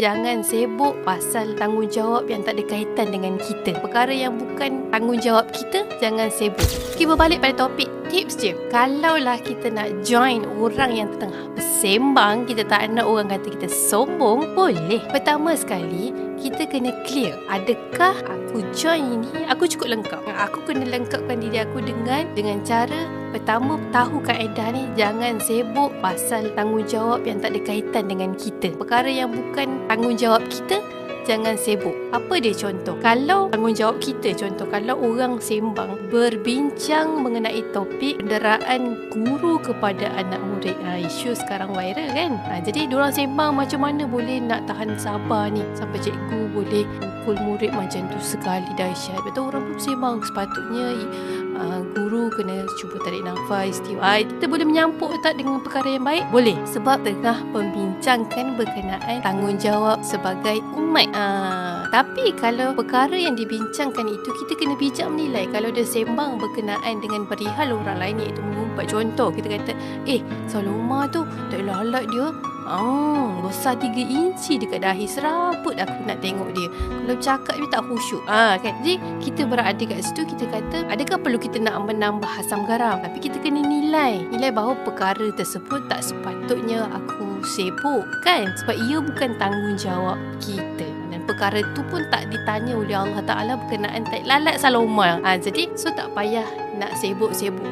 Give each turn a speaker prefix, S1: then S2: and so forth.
S1: Jangan sibuk pasal tanggungjawab yang tak ada kaitan dengan kita. Perkara yang bukan tanggungjawab kita, jangan sibuk. Okay, berbalik pada topik tips je. Kalaulah kita nak join orang yang tengah bersembang, kita tak nak orang kata kita sombong, boleh. Pertama sekali, kita kena clear. Adakah aku join ini, aku cukup lengkap? Aku kena lengkapkan diri aku dengan cara pertama, tahu kaedah ni. Jangan sibuk pasal tanggungjawab yang tak ada kaitan dengan kita. Perkara yang bukan tanggungjawab kita, jangan sibuk. Apa dia contoh? Kalau tanggungjawab kita, contoh kalau orang sembang berbincang mengenai topik penderaan guru kepada anak murid. Isu sekarang viral kan? Jadi diorang sembang macam mana boleh nak tahan sabar ni sampai cikgu boleh pukul murid macam tu, sekali dahsyat. Betul, orang pun sembang sepatutnya guru kena cuba tarik nafas, kita boleh menyampuk tak dengan perkara yang baik? Boleh, sebab tengah membincangkan berkenaan tanggungjawab sebagai umat. Tapi kalau perkara yang dibincangkan itu, kita kena bijak menilai. Kalau dia sembang berkenaan dengan perihal orang lain, iaitu mengumpat. Contoh, kita kata, Saloma tu tak lalat dia besar 3 inci dekat dahi, serabut aku nak tengok dia. Kalau cakap dia tak khusyuk kan? Jadi kita berada kat situ, kita kata, adakah perlu kita nak menambah asam garam? Tapi kita kena nilai bahawa perkara tersebut tak sepatutnya aku sibuk kan, sebab ia bukan tanggungjawab kita. Dan perkara tu pun tak ditanya oleh Allah Ta'ala berkenaan tak lalat Saloma. Jadi tak payah nak sibuk-sibuk